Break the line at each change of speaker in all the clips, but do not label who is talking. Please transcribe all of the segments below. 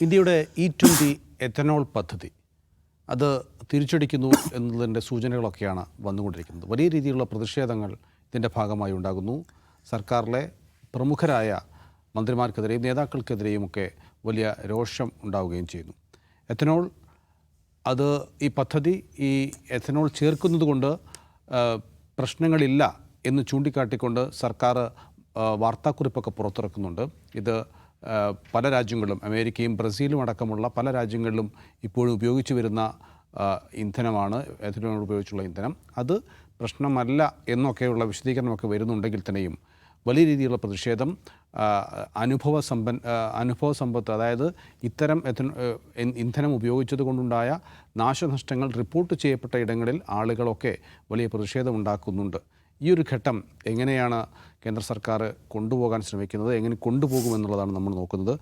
ഇന്ത്യയുടെ E20 ethanol പദ്ധതി അത് തിരിച്ചടിക്കുന്നു എന്നതിൻ്റെ സൂചനകളൊക്കെയാണ് വന്നുകൊണ്ടിരിക്കുന്നത്. വലിയ രീതിയിലുള്ള പ്രതിഷേധങ്ങൾ ഇതിൻ്റെ ഭാഗമായി ഉണ്ടാകുന്നു. സർക്കാരിലെ പ്രമുഖരായ മന്ത്രിമാർക്കെതിരെയും നേതാക്കൾക്കെതിരെയുമൊക്കെ വലിയ രോഷം ഉണ്ടാവുകയും ചെയ്യുന്നു. എഥനോൾ അത് ഈ പദ്ധതി ഈ എഥനോൾ ചേർക്കുന്നത് കൊണ്ട് പ്രശ്നങ്ങളില്ല എന്ന് ചൂണ്ടിക്കാട്ടിക്കൊണ്ട് സർക്കാർ വാർത്താക്കുറിപ്പൊക്കെ പുറത്തിറക്കുന്നുണ്ട്. ഇത് പല രാജ്യങ്ങളിലും അമേരിക്കയും ബ്രസീലും അടക്കമുള്ള പല രാജ്യങ്ങളിലും ഇപ്പോഴും ഉപയോഗിച്ചു വരുന്ന ഇന്ധനമാണ് എഥനോൾ ഉപയോഗിച്ചുള്ള ഇന്ധനം. അത് പ്രശ്നമല്ല എന്നൊക്കെയുള്ള വിശദീകരണമൊക്കെ വരുന്നുണ്ടെങ്കിൽ തന്നെയും വലിയ രീതിയിലുള്ള പ്രതിഷേധം അനുഭവ സമ്പത്ത്, അതായത് ഇത്തരം ഇന്ധനം ഉപയോഗിച്ചത് കൊണ്ടുണ്ടായ നാശനഷ്ടങ്ങൾ റിപ്പോർട്ട് ചെയ്യപ്പെട്ട ഇടങ്ങളിൽ ആളുകളൊക്കെ വലിയ പ്രതിഷേധം ഉണ്ടാക്കുന്നുണ്ട്. ഈ ഒരു ഘട്ടം എങ്ങനെയാണ് കേന്ദ്ര സർക്കാർ കൊണ്ടുപോകാൻ ശ്രമിക്കുന്നത്, എങ്ങനെ കൊണ്ടുപോകുമെന്നുള്ളതാണ് നമ്മൾ നോക്കുന്നത്.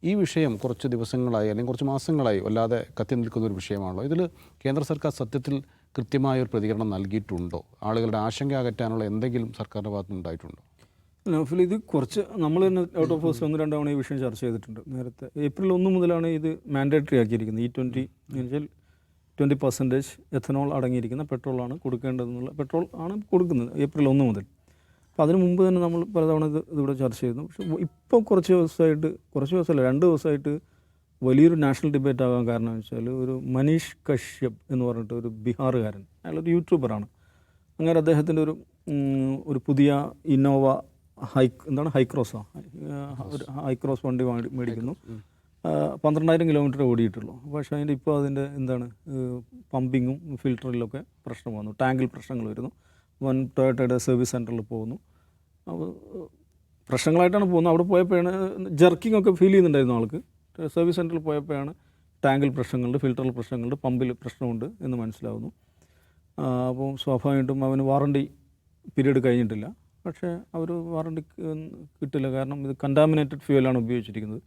ഈ വിഷയം കുറച്ച് ദിവസങ്ങളായി അല്ലെങ്കിൽ കുറച്ച് മാസങ്ങളായി വല്ലാതെ കത്തി നിൽക്കുന്നൊരു വിഷയമാണല്ലോ. ഇതിൽ കേന്ദ്ര സർക്കാർ സത്യത്തിൽ കൃത്യമായൊരു പ്രതികരണം നൽകിയിട്ടുണ്ടോ? ആളുകളുടെ ആശങ്ക അകറ്റാനുള്ള എന്തെങ്കിലും സർക്കാരിൻ്റെ ഭാഗത്തുനിന്ന് ഉണ്ടായിട്ടുണ്ടോ?
നൗഫൽ, ഇത് കുറച്ച് നമ്മൾ തന്നെ ഔട്ട് ഓഫ് ഹൗസ് 1-2 തവണ ഈ വിഷയം ചർച്ച ചെയ്തിട്ടുണ്ട്. നേരത്തെ ഏപ്രിൽ 1 മുതലാണ് ഇത് മാൻഡേറ്ററി ആക്കിയിരിക്കുന്നത്. E20 എന്ന് വെച്ചാൽ 20% എഥനോൾ അടങ്ങിയിരിക്കുന്ന പെട്രോളാണ് കൊടുക്കേണ്ടതെന്നുള്ള പെട്രോൾ ആണ് കൊടുക്കുന്നത് ഏപ്രിൽ 1 മുതൽ. അപ്പോൾ അതിന് മുമ്പ് തന്നെ നമ്മൾ പലതവണ ഇതിവിടെ ചർച്ച ചെയ്തു. പക്ഷേ ഇപ്പോൾ കുറച്ച് ദിവസമല്ല 2 ദിവസമായിട്ട് വലിയൊരു നാഷണൽ ഡിബേറ്റ് ആകാൻ കാരണം എന്ന് വെച്ചാൽ ഒരു മനീഷ് കശ്യപ് എന്ന് പറഞ്ഞിട്ട് ഒരു ബീഹാറുകാരൻ, അയാളൊരു യൂട്യൂബറാണ്. അങ്ങനെ അദ്ദേഹത്തിൻ്റെ ഒരു പുതിയ ഇന്നോവ ഹൈക്രോസ് വണ്ടി മേടിക്കുന്നു. 12,000 കിലോമീറ്റർ ഓടിയിട്ടുള്ളൂ. പക്ഷേ അതിൻ്റെ പമ്പിങ്ങും ഫിൽറ്ററിലൊക്കെ പ്രശ്നം വന്നു, ടാങ്കിൽ പ്രശ്നങ്ങൾ വരുന്നു. ടൊയോട്ടയുടെ സർവീസ് സെൻറ്ററിൽ പോകുന്നു. അപ്പോൾ പ്രശ്നങ്ങളായിട്ടാണ് പോകുന്നത്. അവിടെ പോയപ്പോഴാണ് ജർക്കിംഗ് ഒക്കെ ഫീൽ ചെയ്യുന്നുണ്ടായിരുന്നു ആൾക്ക്. സർവീസ് സെൻറ്ററിൽ പോയപ്പോഴാണ് ടാങ്കിൽ പ്രശ്നങ്ങളുണ്ട്, ഫിൽറ്ററിൽ പ്രശ്നങ്ങളുണ്ട്, പമ്പിൽ പ്രശ്നമുണ്ട് എന്ന് മനസ്സിലാവുന്നു. അപ്പോൾ സ്വാഭാവികമായിട്ടും അവന് വാറണ്ടി പീരീഡ് കഴിഞ്ഞിട്ടില്ല. പക്ഷേ അവർ വാറണ്ടി കിട്ടില്ല, കാരണം ഇത് കണ്ടാമിനേറ്റഡ് ഫ്യൂവലാണ് ഉപയോഗിച്ചിരിക്കുന്നത്.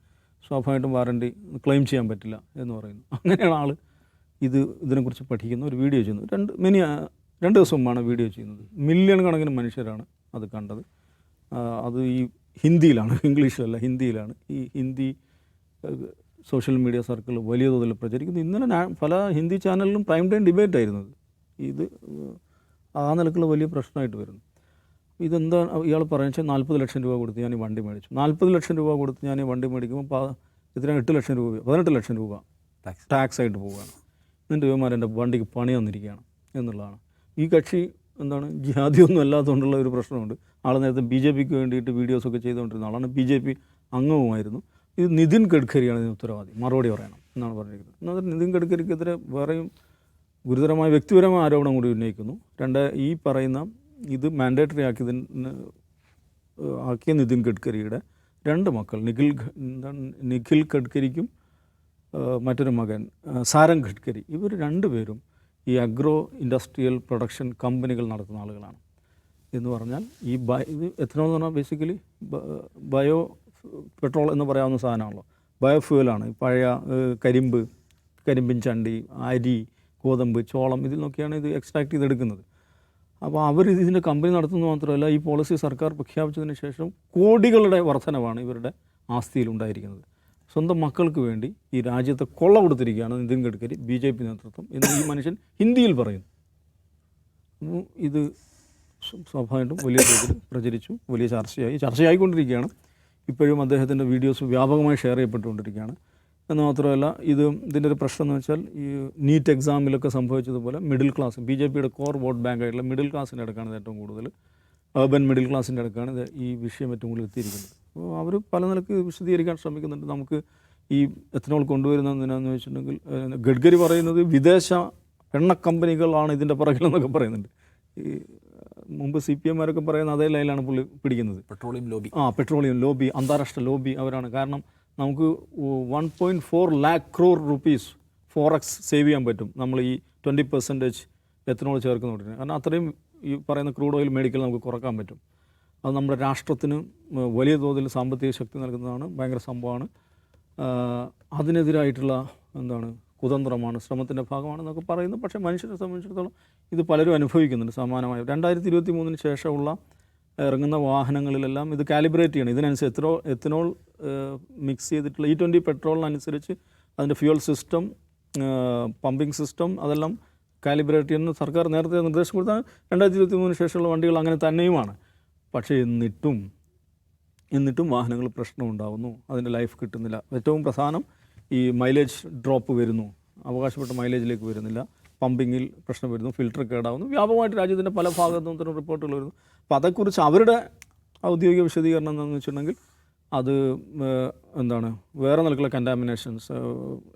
സ്വാഭാവികമായിട്ടും വാറണ്ടി ക്ലെയിം ചെയ്യാൻ പറ്റില്ല എന്ന് പറയുന്നു. അങ്ങനെയാണ് ആൾ ഇതിനെക്കുറിച്ച് പഠിക്കുന്ന ഒരു വീഡിയോ ചെയ്യുന്നത്. 2 ദിവസം മുമ്പാണ് വീഡിയോ ചെയ്യുന്നത്. മില്യൺ കണക്കിന് മനുഷ്യരാണ് അത് കണ്ടത്. അത് ഈ ഹിന്ദിയിലാണ്, ഇംഗ്ലീഷിലല്ല, ഹിന്ദിയിലാണ്. ഈ ഹിന്ദി സോഷ്യൽ മീഡിയ സർക്കിൾ വലിയ തോതിൽ പ്രചരിക്കുന്നു. ഇന്നലെ പല ഹിന്ദി ചാനലിലും പ്രൈം ടൈം ഡിബേറ്റ് ആയിരുന്നത്. ഇത് ആ നിലക്കുള്ള വലിയ പ്രശ്നമായിട്ട് വരുന്നു. ഇതെന്താണ് ഇയാൾ പറയുന്നത്? 40 ലക്ഷം രൂപ കൊടുത്ത് ഞാൻ ഈ വണ്ടി മേടിച്ചു. 40 ലക്ഷം രൂപ കൊടുത്ത് ഞാൻ ഈ വണ്ടി മേടിക്കുമ്പോൾ ഇതിന് 8 ലക്ഷം രൂപ 18 ലക്ഷം രൂപ ടാക്സ് ആയിട്ട് പോവുകയാണ്. എന്നിട്ട് ഇവന്മാർ എൻ്റെ വണ്ടിക്ക് പണി തന്നിരിക്കുകയാണ് എന്നുള്ളതാണ്. ഈ കക്ഷി ജാതിയൊന്നും അല്ലാത്തതുകൊണ്ടുള്ള ഒരു പ്രശ്നമുണ്ട്. ആൾ നേരത്തെ BJPക്ക് വേണ്ടിയിട്ട് വീഡിയോസൊക്കെ ചെയ്തുകൊണ്ടിരുന്ന ആളാണ്. BJP അംഗവുമായിരുന്നു. ഇത് നിതിൻ ഗഡ്കരിയാണ് ഇതിന് ഉത്തരവാദി, മറുപടി പറയണം എന്നാണ് പറഞ്ഞിരിക്കുന്നത്. എന്നാൽ നിതിൻ ഗഡ്കരിക്കെതിരെ വേറെയും ഗുരുതരമായ വ്യക്തിപരമായ ആരോപണം കൂടി ഉന്നയിക്കുന്നു. ഈ പറയുന്ന ഇത് മാൻഡേറ്ററി ആക്കിയ നിതിൻ ഗഡ്കരിയുടെ 2 മക്കൾ, നിഖിൽ ഗഡ്കരിക്കും മറ്റൊരു മകൻ സാരംഗ് ഗഡ്കരി, ഇവർ 2 പേരും ഈ അഗ്രോ ഇൻഡസ്ട്രിയൽ പ്രൊഡക്ഷൻ കമ്പനികൾ നടത്തുന്ന ആളുകളാണ്. എന്ന് പറഞ്ഞാൽ ഇത് എഥനോൾ എന്ന് പറഞ്ഞാൽ ബേസിക്കലി ബയോ പെട്രോൾ എന്ന് പറയാവുന്ന സാധനമാണല്ലോ. ബയോഫ്യൂവലാണ്. പഴയ കരിമ്പിൻ ചണ്ടി, അരി, ഗോതമ്പ്, ചോളം, ഇതിൽ നിന്നൊക്കെയാണ് ഇത് എക്സ്ട്രാക്ട് ചെയ്തെടുക്കുന്നത്. അപ്പോൾ അവർ ഇതിൻ്റെ കമ്പനി നടത്തുന്നത് മാത്രമല്ല, ഈ പോളിസി സർക്കാർ പ്രഖ്യാപിച്ചതിന് ശേഷം കോടികളുടെ വർധനവാണ് ഇവരുടെ ആസ്തിയിൽ ഉണ്ടായിരിക്കുന്നത്. സ്വന്തം മക്കൾക്ക് വേണ്ടി ഈ രാജ്യത്തെ കൊള്ള കൊടുത്തിരിക്കുകയാണ് നിതിൻ ഗഡ്കരി, BJP നേതൃത്വം എന്ന് ഈ മനുഷ്യൻ ഹിന്ദിയിൽ പറയുന്നു. അപ്പോൾ ഇത് സ്വാഭാവികമായിട്ടും വലിയ തോതിൽ പ്രചരിച്ചു, വലിയ ചർച്ചയായിക്കൊണ്ടിരിക്കുകയാണ്. ഇപ്പോഴും അദ്ദേഹത്തിൻ്റെ വീഡിയോസ് വ്യാപകമായി ഷെയർ ചെയ്യപ്പെട്ടുകൊണ്ടിരിക്കുകയാണ്. എന്ന് മാത്രമല്ല, ഇതിൻ്റെ ഒരു പ്രശ്നം എന്ന് വെച്ചാൽ ഈ നീറ്റ് എക്സാമിലൊക്കെ സംഭവിച്ചതുപോലെ മിഡിൽ ക്ലാസ്, BJPയുടെ കോർ വോട്ട് ബാങ്കായിട്ടുള്ള മിഡിൽ ക്ലാസിൻ്റെ അടുക്കാണ് ഏറ്റവും കൂടുതൽ, അർബൻ മിഡിൽ ക്ലാസിൻ്റെ അടുക്കാണ് ഈ വിഷയം ഏറ്റവും കൂടുതൽ എത്തിയിരിക്കുന്നത്. അപ്പോൾ അവർ പല നിലക്ക് വിശദീകരിക്കാൻ ശ്രമിക്കുന്നുണ്ട്. നമുക്ക് ഈ എഥനോൾ കൊണ്ടുവരുന്നതിനാന്ന് വെച്ചിട്ടുണ്ടെങ്കിൽ ഗഡ്കരി പറയുന്നത് വിദേശ എണ്ണ കമ്പനികളാണ് ഇതിൻ്റെ പുറകിലെന്നൊക്കെ പറയുന്നുണ്ട്. ഈ മുമ്പ് CPM-മാരൊക്കെ പറയുന്ന അതേ ലൈനിലാണ് പുള്ളി പിടിക്കുന്നത്. പെട്രോളിയം ലോബി, അന്താരാഷ്ട്ര ലോബി അവരാണ്. കാരണം നമുക്ക് 1.4 lakh crore rupees Forex save ചെയ്യാൻ പറ്റും നമ്മൾ ഈ 20% എഥനോൾ ചേർക്കുന്നുണ്ട്. കാരണം അത്രയും ഈ പറയുന്ന ക്രൂഡ് ഓയിൽ മേടിക്കൽ നമുക്ക് കുറക്കാൻ പറ്റും. അത് നമ്മുടെ രാഷ്ട്രത്തിന് വലിയ തോതിൽ സാമ്പത്തിക ശക്തി നൽകുന്നതാണ്, ഭയങ്കര സംഭവമാണ്. അതിനെതിരായിട്ടുള്ള കുതന്ത്രമാണ്, ശ്രമത്തിൻ്റെ ഭാഗമാണെന്നൊക്കെ പറയുന്നു. പക്ഷേ മനുഷ്യരെ സംബന്ധിച്ചിടത്തോളം ഇത് പലരും അനുഭവിക്കുന്നുണ്ട് സമാനമായി. 2023 ശേഷമുള്ള ഇറങ്ങുന്ന വാഹനങ്ങളിലെല്ലാം ഇത് കാലിബ്രേറ്റ് ചെയ്യണം. ഇതിനനുസരിച്ച് എത്തനോൾ മിക്സ് ചെയ്തിട്ടുള്ള E20 പെട്രോളിനനുസരിച്ച് അതിൻ്റെ ഫ്യൂൽ സിസ്റ്റം, പമ്പിംഗ് സിസ്റ്റം അതെല്ലാം കാലിബ്രേറ്റ് ചെയ്യുന്ന സർക്കാർ നേരത്തെ നിർദ്ദേശം കൊടുത്താൽ 2023 ശേഷമുള്ള വണ്ടികൾ അങ്ങനെ തന്നെയുമാണ്. പക്ഷേ എന്നിട്ടും വാഹനങ്ങൾ പ്രശ്നം ഉണ്ടാകുന്നു, അതിൻ്റെ ലൈഫ് കിട്ടുന്നില്ല. ഏറ്റവും പ്രധാനം ഈ മൈലേജ് ഡ്രോപ്പ് വരുന്നു, അവകാശപ്പെട്ട മൈലേജിലേക്ക് വരുന്നില്ല, പമ്പിങ്ങിൽ പ്രശ്നം വരുന്നു, ഫിൽറ്റർ കേടാവുന്നു. വ്യാപകമായിട്ട് രാജ്യത്തിൻ്റെ പല ഭാഗത്തും ഇത്തരം റിപ്പോർട്ടുകൾ വരുന്നു. അപ്പോൾ അതേക്കുറിച്ച് അവരുടെ ഔദ്യോഗിക വിശദീകരണം എന്താണെന്ന് വെച്ചിട്ടുണ്ടെങ്കിൽ അത് വേറെ നിലക്കുള്ള കണ്ടാമിനേഷൻസ്,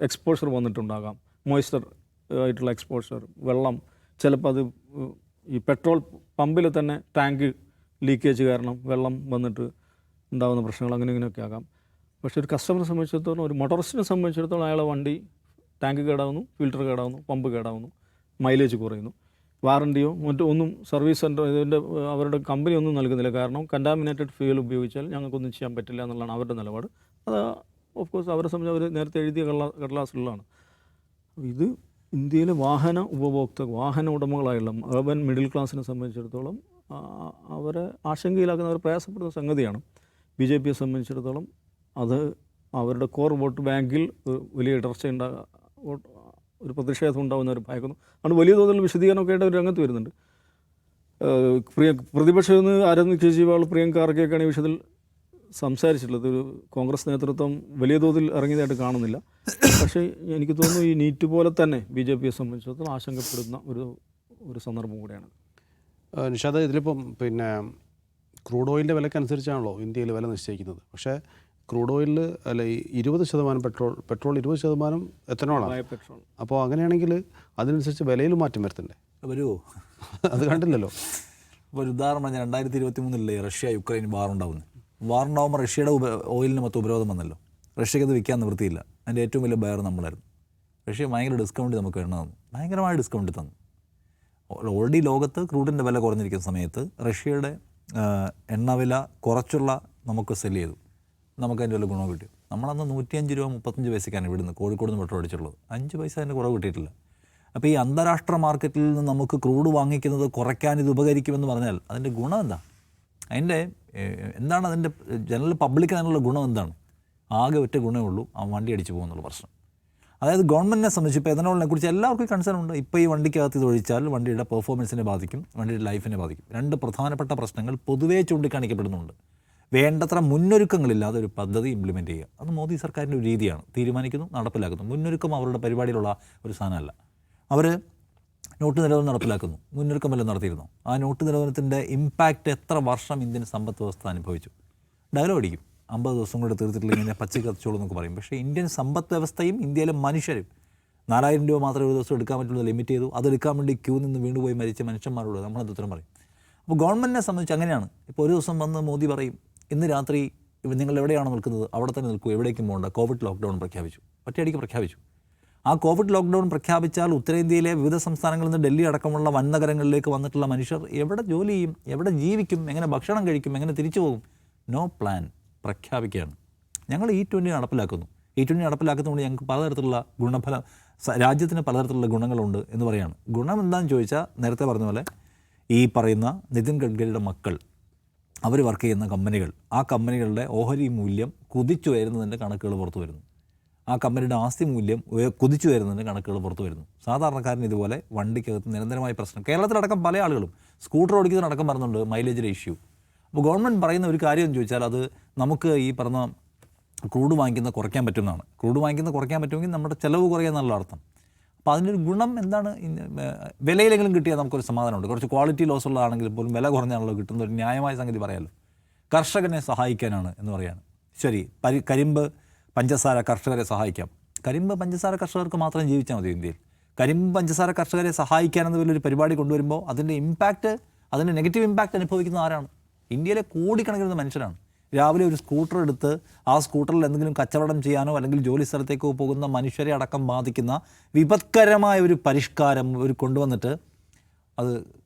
എക്സ്പോഷർ വന്നിട്ടുണ്ടാകാം, മോയ്സ്ചർ ആയിട്ടുള്ള എക്സ്പോഷർ, വെള്ളം, ചിലപ്പോൾ അത് ഈ പെട്രോൾ പമ്പിൽ തന്നെ ടാങ്ക് ലീക്കേജ് കാരണം വെള്ളം വന്നിട്ട് ഉണ്ടാകുന്ന പ്രശ്നങ്ങൾ ഇങ്ങനെയൊക്കെ ആകാം. പക്ഷേ ഒരു കസ്റ്റമറെ സംബന്ധിച്ചിടത്തോളം, ഒരു മോട്ടോറിസ്റ്റിനെ സംബന്ധിച്ചിടത്തോളം അയാളെ വണ്ടി ടാങ്ക് കേടാവുന്നു, ഫിൽറ്റർ കേടാവുന്നു, പമ്പ് കേടാവുന്നു, മൈലേജ് കുറയുന്നു, വാറണ്ടിയോ ഒന്നും സർവീസ് സെൻറ്റർ അവരുടെ കമ്പനി ഒന്നും നൽകുന്നില്ല. കാരണം കണ്ടാമിനേറ്റഡ് ഫ്യൂൽ ഉപയോഗിച്ചാൽ ഞങ്ങൾക്കൊന്നും ചെയ്യാൻ പറ്റില്ല എന്നുള്ളതാണ് അവരുടെ നിലപാട്. അത് ഓഫ് കോഴ്സ് അവരെ സംബന്ധിച്ച് അവർ നേരത്തെ എഴുതിയ കടലാസുകളാണ്. ഇത് ഇന്ത്യയിലെ വാഹന ഉടമകളായുള്ള അർബൻ മിഡിൽ ക്ലാസ്സിനെ സംബന്ധിച്ചിടത്തോളം അവരെ ആശങ്കയിലാക്കുന്ന, അവർ പ്രയാസപ്പെടുന്ന സംഗതിയാണ്. BJPയെ സംബന്ധിച്ചിടത്തോളം അത് അവരുടെ കോർ വോട്ട് ബാങ്കിൽ വലിയ ഇടർച്ച ഒരു പ്രതിഷേധം ഉണ്ടാകുന്ന ഒരു ഭയക്കുന്നു. അതുകൊണ്ട് വലിയ തോതിൽ വിശദീകരണമൊക്കെ ആയിട്ട് ഒരു രംഗത്ത് വരുന്നുണ്ട്. പ്രതിപക്ഷം നിന്ന് അരവിന്ദ് കെജ്രിവാൾ, പ്രിയങ്ക ഖാർഗെയൊക്കെയാണ് ഈ വിഷയത്തിൽ സംസാരിച്ചിട്ടുള്ളത്. ഒരു കോൺഗ്രസ് നേതൃത്വം വലിയ തോതിൽ ഇറങ്ങിയതായിട്ട് കാണുന്നില്ല. പക്ഷേ എനിക്ക് തോന്നുന്നു ഈ നീറ്റ് പോലെ തന്നെ BJPയെ സംബന്ധിച്ചിടത്തോളം ആശങ്കപ്പെടുന്ന ഒരു സന്ദർഭം കൂടെയാണ്.
നിഷാദ്, ഇതിലിപ്പം ക്രൂഡ് ഓയിലിൻ്റെ വിലക്കനുസരിച്ചാണല്ലോ ഇന്ത്യയിൽ വില നിശ്ചയിക്കുന്നത്. പക്ഷേ ക്രൂഡ് ഓയിലിൽ അല്ല, ഈ 20% പെട്രോൾ 20% എത്തനോളാണ്. അപ്പോൾ അങ്ങനെയാണെങ്കിൽ അതിനനുസരിച്ച് വിലയിൽ മാറ്റം വരുത്തണ്ടേ?
വരുമോ?
അത് കണ്ടില്ലല്ലോ.
അപ്പോൾ ഒരു ഉദാഹരണം പറഞ്ഞാൽ 2023 റഷ്യ യുക്രൈൻ വാറുണ്ടാകുമ്പോൾ റഷ്യയുടെ ഓയിലിന് മൊത്തം ഉപരോധം വന്നല്ലോ. റഷ്യക്ക് അത് വിൽക്കാൻ നിവൃത്തിയില്ല. അതിൻ്റെ ഏറ്റവും വലിയ ബയർ നമ്മളായിരുന്നു. റഷ്യ ഭയങ്കര ഡിസ്കൗണ്ട് നമുക്ക് എണ്ണ തന്നു, ഭയങ്കരമായ ഡിസ്കൗണ്ട് തന്നു. ഓൾറെഡി ലോകത്ത് ക്രൂഡിൻ്റെ വില കുറഞ്ഞിരിക്കുന്ന സമയത്ത് റഷ്യയുടെ എണ്ണവില കുറച്ചുള്ള നമുക്ക് സെല് ചെയ്തു, നമുക്ക് അതിൻ്റെ വല്ല ഗുണം കിട്ടി. നമ്മളന്ന് 105 രൂപ 35 പൈസയ്ക്കാണ് ഇവിടുന്ന് കോഴിക്കോട് നിന്ന് പെട്രോൾ അടിച്ചുള്ളത്. 5 പൈസ അതിൻ്റെ കുറവ് കിട്ടിയിട്ടില്ല. അപ്പോൾ ഈ അന്താരാഷ്ട്ര മാർക്കറ്റിൽ നിന്ന് നമുക്ക് ക്രൂഡ് വാങ്ങിക്കുന്നത് കുറയ്ക്കാൻ ഇത് ഉപകരിക്കുമെന്ന് പറഞ്ഞാൽ അതിൻ്റെ ഗുണം എന്താ? എന്താണ് അതിൻ്റെ ജനറൽ പബ്ലിക്കിന് അതിനുള്ള ഗുണം എന്താണ്? ആകെ ഒറ്റ ഗുണമേ ഉള്ളൂ, ആ വണ്ടി അടിച്ചു പോകുന്നുള്ള പ്രശ്നം. അതായത് ഗവൺമെൻറ്റിനെ സംബന്ധിച്ച് ഇപ്പോൾ എഥനോളിനെ കുറിച്ച് എല്ലാവർക്കും കൺസേൺ ഉണ്ട്. ഇപ്പോൾ ഈ വണ്ടിക്കകത്ത് ഇത് ഒഴിച്ചാൽ വണ്ടിയുടെ പെർഫോമൻസിനെ ബാധിക്കും, വണ്ടിയുടെ ലൈഫിനെ ബാധിക്കും. 2 പ്രധാനപ്പെട്ട പ്രശ്നങ്ങൾ പൊതുവേ ചൂണ്ടിക്കാണിക്കപ്പെടുന്നുണ്ട്. വേണ്ടത്ര മുന്നൊരുക്കങ്ങളില്ലാതെ ഒരു പദ്ധതി ഇംപ്ലിമെൻറ്റ് ചെയ്യുക, അത് മോദി സർക്കാരിൻ്റെ ഒരു രീതിയാണ്. തീരുമാനിക്കുന്നു, നടപ്പിലാക്കുന്നു. മുന്നൊരുക്കം അവരുടെ പരിപാടിയിലുള്ള ഒരു സാധനമല്ല. അവർ നോട്ട് നിരോധനം നടപ്പിലാക്കുന്നു, മുന്നൊരുക്കം വല്ലതും നടത്തിയിരുന്നു. ആ നോട്ട് നിരോധനത്തിൻ്റെ ഇമ്പാക്റ്റ് എത്ര വർഷം ഇന്ത്യൻ സമ്പദ് വ്യവസ്ഥ അനുഭവിച്ചു? ഡയലോഗ് അടിക്കും, 50 ദിവസം കൊണ്ട് തീർത്തിട്ടില്ലെങ്കിൽ ഇങ്ങനെ പച്ചയ്ക്ക് കത്തിച്ചോളൂ എന്നൊക്കെ പറയും. പക്ഷേ ഇന്ത്യൻ സമ്പദ് വ്യവസ്ഥയും ഇന്ത്യയിലെ മനുഷ്യരും 4000 രൂപ മാത്രമേ ഒരു ദിവസം എടുക്കാൻ പറ്റുള്ളൂ, ലിമിറ്റ് ചെയ്തു. അതെടുക്കാൻ വേണ്ടി ക്യൂ നിന്ന് വീണ്ടുപോയി മരിച്ച മനുഷ്യന്മാരോട് നമ്മളത് ഉത്തരം പറയും. അപ്പോൾ ഗവൺമെൻറ്റിനെ സംബന്ധിച്ച് അങ്ങനെയാണ്. ഇപ്പോൾ ഒരു ദിവസം വന്ന് മോദി പറയും, ഇന്ന് രാത്രി നിങ്ങൾ എവിടെയാണ് നിൽക്കുന്നത് അവിടെ തന്നെ നിൽക്കൂ, എവിടേക്കും പോകണ്ട, കോവിഡ് ലോക്ക്ഡൗൺ പ്രഖ്യാപിച്ചു, ഒറ്റയടിക്ക് പ്രഖ്യാപിച്ചു. ആ കോവിഡ് ലോക്ക്ഡൗൺ പ്രഖ്യാപിച്ചാൽ ഉത്തരേന്ത്യയിലെ വിവിധ സംസ്ഥാനങ്ങളിൽ നിന്ന് ഡൽഹി അടക്കമുള്ള വൻ നഗരങ്ങളിലേക്ക് വന്നിട്ടുള്ള മനുഷ്യർ എവിടെ ജോലി ചെയ്യും, എവിടെ ജീവിക്കും, എങ്ങനെ ഭക്ഷണം കഴിക്കും, എങ്ങനെ തിരിച്ചു പോകും? നോ പ്ലാൻ പ്രഖ്യാപിക്കുകയാണ്. ഞങ്ങൾ E20 നടപ്പിലാക്കുന്നു. E20 നടപ്പിലാക്കുന്നതുകൊണ്ട് ഞങ്ങൾക്ക് പലതരത്തിലുള്ള ഗുണഫലം, രാജ്യത്തിന് പലതരത്തിലുള്ള ഗുണങ്ങളുണ്ട് എന്ന് പറയുകയാണ്. ഗുണം എന്താണെന്ന് ചോദിച്ചാൽ നേരത്തെ പറഞ്ഞ പോലെ ഈ പറയുന്ന നിതിൻ ഗഡ്കരിയുടെ മക്കൾ അവർ വർക്ക് ചെയ്യുന്ന കമ്പനികൾ, ആ കമ്പനികളുടെ ഓഹരി മൂല്യം കുതിച്ചു വരുന്നതിൻ്റെ കണക്കുകൾ പുറത്തു വരുന്നു. ആ കമ്പനിയുടെ ആസ്തി മൂല്യം കുതിച്ചു വരുന്നതിൻ്റെ കണക്കുകൾ പുറത്തു വരുന്നു. സാധാരണക്കാരന് ഇതുപോലെ വണ്ടിക്കകത്ത് നിരന്തരമായ പ്രശ്നം. കേരളത്തിലടക്കം പല ആളുകളും സ്കൂട്ടർ ഓടിക്കുന്നതിനടക്കം പറയുന്നുണ്ട് മൈലേജിൻ്റെ ഇഷ്യൂ. അപ്പോൾ ഗവൺമെൻറ് പറയുന്ന ഒരു കാര്യം എന്ന് ചോദിച്ചാൽ അത് നമുക്ക് ഈ പറഞ്ഞ ക്രൂഡ് വാങ്ങിക്കുന്നത് കുറയ്ക്കാൻ പറ്റുന്നതാണ്. ക്രൂഡ് വാങ്ങിക്കുന്നത് കുറയ്ക്കാൻ പറ്റുമെങ്കിൽ നമ്മുടെ ചിലവ് കുറയാന്നുള്ള അർത്ഥം. അപ്പോൾ അതിനൊരു ഗുണം എന്താണ്? വിലയിലെങ്കിലും കിട്ടിയാൽ നമുക്കൊരു സമാധാനമുണ്ട്. കുറച്ച് ക്വാളിറ്റി ലോസ് ഉള്ളതാണെങ്കിൽ പോലും വില കുറഞ്ഞാണല്ലോ കിട്ടുന്ന ഒരു ന്യായമായ സംഗതി പറയാമല്ലോ. കർഷകനെ സഹായിക്കാനാണ് എന്ന് പറയാണ്. ശരി, കരിമ്പ് പഞ്ചസാര കർഷകരെ സഹായിക്കാം. കരിമ്പ് പഞ്ചസാര കർഷകർക്ക് മാത്രം ജീവിച്ചാൽ മതി ഇന്ത്യയിൽ. കരിമ്പ് പഞ്ചസാര കർഷകരെ സഹായിക്കാനെന്ന വലിയൊരു പരിപാടി കൊണ്ടുവരുമ്പോൾ അതിൻ്റെ ഇമ്പാക്റ്റ്, അതിൻ്റെ നെഗറ്റീവ് ഇമ്പാക്റ്റ് അനുഭവിക്കുന്ന ആരാണ്? ഇന്ത്യയിലെ കോടിക്കണക്കിന് മനുഷ്യരാണ്. രാവിലെ ഒരു സ്കൂട്ടർ എടുത്ത് ആ സ്കൂട്ടറിൽ എന്തെങ്കിലും കച്ചവടം ചെയ്യാനോ അല്ലെങ്കിൽ ജോലി സ്ഥലത്തേക്കോ പോകുന്ന മനുഷ്യരെ അടക്കം ബാധിക്കുന്ന വിപത്കരമായ ഒരു പരിഷ്കാരം ഒരു കൊണ്ടുവന്നിട്ട് അത്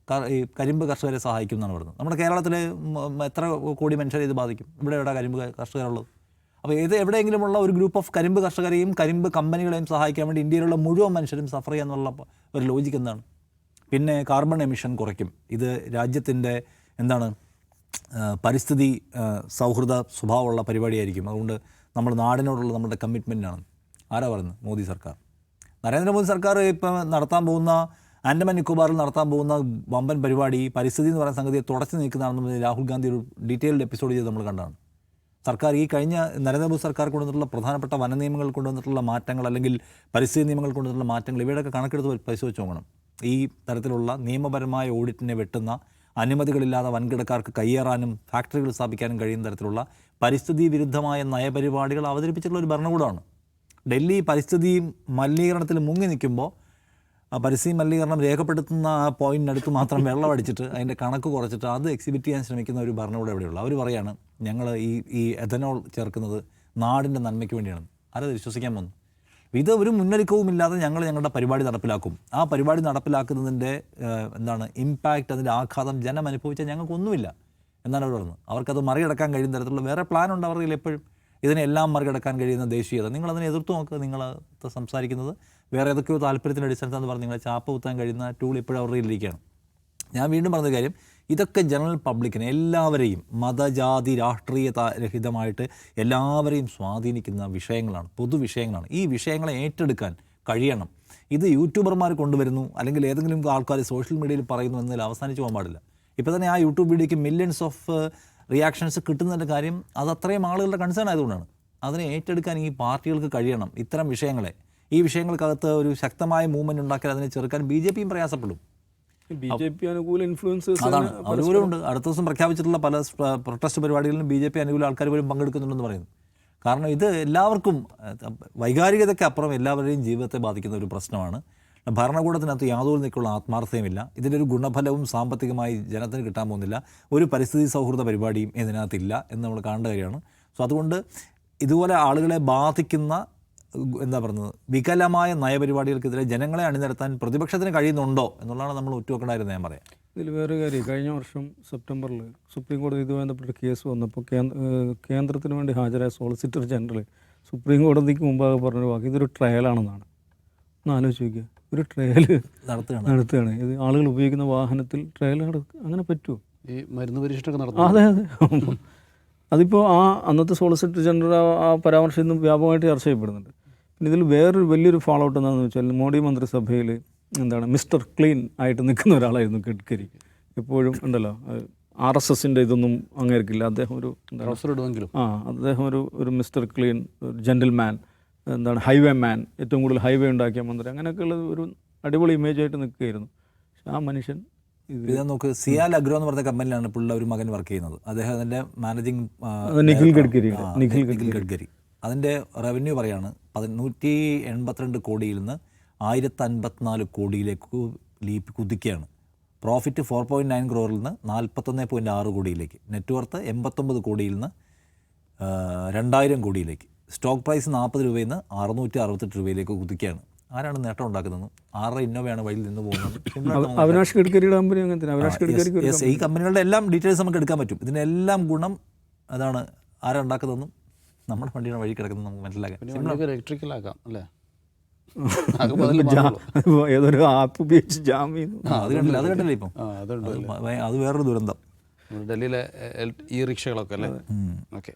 ഈ കരിമ്പ് കർഷകരെ സഹായിക്കും എന്നാണ് പറയുന്നത്. നമ്മുടെ കേരളത്തിലെ എത്ര കോടി മനുഷ്യരെ ഇത് ബാധിക്കും? ഇവിടെ എവിടെ കരിമ്പ് കർഷകരുള്ളത്? അപ്പോൾ എവിടെയെങ്കിലുമുള്ള ഒരു ഗ്രൂപ്പ് ഓഫ് കരിമ്പ് കർഷകരെയും കരിമ്പ് കമ്പനികളെയും സഹായിക്കാൻ വേണ്ടി ഇന്ത്യയിലുള്ള മുഴുവൻ മനുഷ്യരും സഫർ ചെയ്യാന്നുള്ള ഒരു ലോജിക്ക് എന്താണ്? പിന്നെ കാർബൺ എമിഷൻ കുറയ്ക്കും. ഇത് രാജ്യത്തിൻ്റെ പരിസ്ഥിതി സൗഹൃദ സ്വഭാവമുള്ള പരിപാടിയായിരിക്കും. അതുകൊണ്ട് നമ്മുടെ നാടിനോടുള്ള നമ്മുടെ കമ്മിറ്റ്മെൻറ്റാണ്. ആരാ പറയുന്നത്? മോദി സർക്കാർ. നരേന്ദ്രമോദി സർക്കാർ ഇപ്പം നടത്താൻ പോകുന്ന ആൻഡമാൻ നിക്കോബാറിൽ നടത്താൻ പോകുന്ന വമ്പൻ പരിപാടി പരിസ്ഥിതി എന്ന് പറയുന്ന സംഗതിയെ തുടച്ചു നീക്കുന്നതാണെന്ന് രാഹുൽ ഗാന്ധി ഒരു ഡീറ്റെയിൽഡ് എപ്പിസോഡ് ചെയ്ത് നമ്മൾ കണ്ടതാണ്. സർക്കാർ ഈ കഴിഞ്ഞ നരേന്ദ്രമോദി സർക്കാർ കൊണ്ടുവന്നിട്ടുള്ള പ്രധാനപ്പെട്ട വന നിയമങ്ങൾ കൊണ്ടുവന്നിട്ടുള്ള മാറ്റങ്ങൾ, അല്ലെങ്കിൽ പരിസ്ഥിതി നിയമങ്ങൾ കൊണ്ടുവന്നിട്ടുള്ള മാറ്റങ്ങൾ, ഇവയുടെയൊക്കെ കണക്കെടുത്ത് പരിശോധിച്ച് നോക്കണം. ഈ തരത്തിലുള്ള നിയമപരമായ ഓഡിറ്റിനെ വെട്ടുന്ന, അനുമതികളില്ലാതെ വൻകിടക്കാർക്ക് കയ്യേറാനും ഫാക്ടറികൾ സ്ഥാപിക്കാനും കഴിയുന്ന തരത്തിലുള്ള പരിസ്ഥിതി വിരുദ്ധമായ നയപരിപാടികൾ അവതരിപ്പിച്ചിട്ടുള്ള ഒരു ഭരണകൂടമാണ്. ഡൽഹി പരിസ്ഥിതി മലിനീകരണത്തിൽ മുങ്ങി നിൽക്കുമ്പോൾ ആ പരിസ്ഥിതി മലിനീകരണം രേഖപ്പെടുത്തുന്ന ആ പോയിന്റിനടുത്ത് മാത്രം വെള്ളം അടിച്ചിട്ട് അതിൻ്റെ കണക്ക് കുറച്ചിട്ട് അത് എക്സിബിറ്റ് ചെയ്യാൻ ശ്രമിക്കുന്ന ഒരു ഭരണകൂടം എവിടെയുള്ളൂ. അവർ പറയാണ് ഞങ്ങൾ ഈ എഥനോൾ ചേർക്കുന്നത് നാടിൻ്റെ നന്മയ്ക്ക് വേണ്ടിയാണ്. ആരത് വിശ്വസിക്കാൻ വന്നു? ഇത് ഒരു മുന്നൊരുക്കവുമില്ലാതെ ഞങ്ങളുടെ പരിപാടി നടപ്പിലാക്കും. ആ പരിപാടി നടപ്പിലാക്കുന്നതിൻ്റെ ഇമ്പാക്റ്റ്, അതിൻ്റെ ആഘാതം ജനം അനുഭവിച്ചാൽ ഞങ്ങൾക്കൊന്നുമില്ല എന്നാണ് അവർ പറഞ്ഞത്. അവർക്കത് മറികടക്കാൻ കഴിയുന്ന തരത്തിലുള്ള വേറെ പ്ലാനുണ്ട് അവരുടെ കയ്യിൽ എപ്പോഴും. ഇതിനെല്ലാം മറികടക്കാൻ കഴിയുന്ന ദേശീയത, നിങ്ങളതിനെ എതിർത്ത് നോക്കുക. നിങ്ങൾ സംസാരിക്കുന്നത് വേറെ ഏതൊക്കെയോ താല്പര്യത്തിൻ്റെ അടിസ്ഥാനത്താണെന്ന് പറഞ്ഞ് നിങ്ങളെ ചാപ്പ കുത്താൻ കഴിയുന്ന ടൂൾ ഇപ്പോഴും അവരുടെ കയ്യിലിരിക്കുകയാണ്. ഞാൻ വീണ്ടും പറഞ്ഞ കാര്യം, ഇതൊക്കെ ജനറൽ പബ്ലിക്കിനെ, എല്ലാവരെയും, മതജാതി രാഷ്ട്രീയ രഹിതമായിട്ട് എല്ലാവരെയും സ്വാധീനിക്കുന്ന വിഷയങ്ങളാണ്, പൊതുവിഷയങ്ങളാണ്. ഈ വിഷയങ്ങളെ ഏറ്റെടുക്കാൻ കഴിയണം. ഇത് യൂട്യൂബർമാർ കൊണ്ടുവരുന്നു അല്ലെങ്കിൽ ഏതെങ്കിലും ആൾക്കാർ സോഷ്യൽ മീഡിയയിൽ പറയുന്നു എന്നതിൽ അവസാനിച്ച് പോകാൻ പാടില്ല. ഇപ്പോൾ തന്നെ ആ യൂട്യൂബ് വീഡിയോയ്ക്ക് മില്യൺസ് ഓഫ് റിയാക്ഷൻസ് കിട്ടുന്നതിൻ്റെ കാര്യം അത് അത്രയും ആളുകളുടെ കൺസേൺ ആയതുകൊണ്ടാണ്. അതിനെ ഏറ്റെടുക്കാൻ ഈ പാർട്ടികൾക്ക് കഴിയണം. ഇത്തരം വിഷയങ്ങളെ, ഈ വിഷയങ്ങൾക്കകത്ത് ഒരു ശക്തമായ മൂവ്മെൻറ്റ് ഉണ്ടാക്കിയാൽ അതിനെ ചെറുക്കാൻ BJP പ്രയാസപ്പെടും.
BJP അനുകൂല ഇൻഫ്ലുവൻസേഴ്സ്
അതാണ് അതുപോലുമുണ്ട്. അടുത്ത ദിവസം പ്രഖ്യാപിച്ചിട്ടുള്ള പല പ്രൊട്ടസ്റ്റ് പരിപാടികളിലും BJP അനുകൂല ആൾക്കാർ പോലും പങ്കെടുക്കുന്നുണ്ടെന്ന് പറയുന്നു. കാരണം ഇത് എല്ലാവർക്കും വൈകാരികതയ്ക്ക് അപ്പുറം എല്ലാവരുടെയും ജീവിതത്തെ ബാധിക്കുന്ന ഒരു പ്രശ്നമാണ്. ഭരണകൂടത്തിനകത്ത് യാതൊരു നിൽക്കുള്ള ആത്മാർത്ഥതയുമില്ല. ഇതിൻ്റെ ഒരു ഗുണഫലവും സാമ്പത്തികമായി ജനത്തിന് കിട്ടാൻ പോകുന്നില്ല. ഒരു പരിസ്ഥിതി സൗഹൃദ പരിപാടിയും ഇതിനകത്തില്ല എന്ന് നമ്മൾ കാണേണ്ട കാര്യമാണ്. സോ അതുകൊണ്ട് ഇതുപോലെ ആളുകളെ ബാധിക്കുന്ന വികലമായ നയപരിപാടികൾക്കെതിരെ ജനങ്ങളെ അണിനിരത്താൻ പ്രതിപക്ഷത്തിന് കഴിയുന്നുണ്ടോ എന്നുള്ളതാണ് നമ്മൾ ഉറ്റുവെക്കണ്ടായിരുന്നത്. ഞാൻ പറയാം.
ഇതിൽ വേറെ കാര്യം, കഴിഞ്ഞ വർഷം സെപ്റ്റംബറിൽ സുപ്രീം കോടതി ഇതുമായി ബന്ധപ്പെട്ട കേസ് വന്നപ്പോൾ കേന്ദ്രത്തിന് വേണ്ടി ഹാജരായ സോളിസിറ്റർ ജനറൽ സുപ്രീം കോടതിക്ക് മുമ്പാകെ പറഞ്ഞൊരു വാക്ക്, ഇതൊരു ട്രയലാണെന്നാണ്. ഒന്ന് ആലോചിച്ച് നോക്കിയാൽ, ഒരു ട്രയൽ നടത്തുകയാണ്. ഇത് ആളുകൾ ഉപയോഗിക്കുന്ന വാഹനത്തിൽ ട്രയൽ അങ്ങനെ പറ്റുമോ?
ഈ മരുന്ന് പരീക്ഷയൊക്കെ നടത്തും.
അതെ. അതിപ്പോൾ അന്നത്തെ സോളിസിറ്റർ ജനറൽ ആ പരാമർശം ഇന്നും വ്യാപകമായിട്ട് ചർച്ച ചെയ്യപ്പെടുന്നുണ്ട്. പിന്നെ ഇതിൽ വേറൊരു വലിയൊരു ഫാൾ ഔട്ട് എന്താണെന്ന് വെച്ചാൽ, മോഡി മന്ത്രിസഭയിൽ മിസ്റ്റർ ക്ലീൻ ആയിട്ട് നിൽക്കുന്ന ഒരാളായിരുന്നു ഗഡ്കരി. എപ്പോഴും ഉണ്ടല്ലോ, RSSൻ്റെ ഇതൊന്നും അങ്ങേർക്കില്ല. അദ്ദേഹം ഒരു അദ്ദേഹം ഒരു മിസ്റ്റർ ക്ലീൻ, ഒരു ജെന്റിൽമാൻ, ഹൈവേ മാൻ, ഏറ്റവും കൂടുതൽ ഹൈവേ ഉണ്ടാക്കിയ മന്ത്രി, അങ്ങനെയൊക്കെയുള്ള ഒരു അടിപൊളി ഇമേജായിട്ട് നിൽക്കുകയായിരുന്നു. പക്ഷേ ആ മനുഷ്യൻ
ഇത് നോക്ക്, സിയാൽ അഗ്രോ എന്ന് പറഞ്ഞ കമ്പനിയിലാണ് പുള്ള ഒരു മകൻ വർക്ക് ചെയ്യുന്നത്. അദ്ദേഹത്തിൻ്റെ മാനേജിങ്
നിഖിൽ ഗഡ്കരി.
അതിൻ്റെ റവന്യൂ പറയാണ് 182 കോടിയിൽ നിന്ന് 1054 കോടിയിലേക്ക് കുതിക്കുകയാണ്. പ്രോഫിറ്റ് 4.9 crore നിന്ന് 41.6 കോടിയിലേക്ക്. നെറ്റ്വർത്ത് 89 കോടിയിൽ നിന്ന് 2000 കോടിയിലേക്ക്. സ്റ്റോക്ക് പ്രൈസ് 40 രൂപയിൽ നിന്ന് 668 രൂപയിലേക്ക് കുതിക്കുകയാണ്. ആരാണ് നേട്ടം ഉണ്ടാക്കുന്നത്? ആരുടെ ഇന്നോവയാണ് വഴിയിൽ നിന്ന് പോകുന്നത്?
അവിനാഷ് ഗഡ്കരിയുടെ കമ്പനി അങ്ങനത്തെ. അവിനാഷ് ഗഡ്കരി
ഈ കമ്പനികളുടെ എല്ലാം ഡീറ്റെയിൽസ് നമുക്ക് എടുക്കാൻ പറ്റും. ഇതിനെല്ലാം ഗുണം അതാണ്. ആരാ ഉണ്ടാക്കുന്നതെന്നും നമ്മുടെ വണ്ടിയുടെ വഴി കിടക്കുന്നത് നമുക്ക് മനസ്സിലാക്കാം.
ഇലക്ട്രിക്കലാക്കാം അല്ലേ?
ഏതൊരു ആപ്പ് ഉപയോഗിച്ച് ജാം ചെയ്യുന്നു.
അത് കണ്ടില്ല ഇപ്പം. അത് വേറൊരു ദുരന്തം.
ഡൽഹിയിലെ ഈ റിക്ഷകളൊക്കെ അല്ലേ? ഓക്കെ.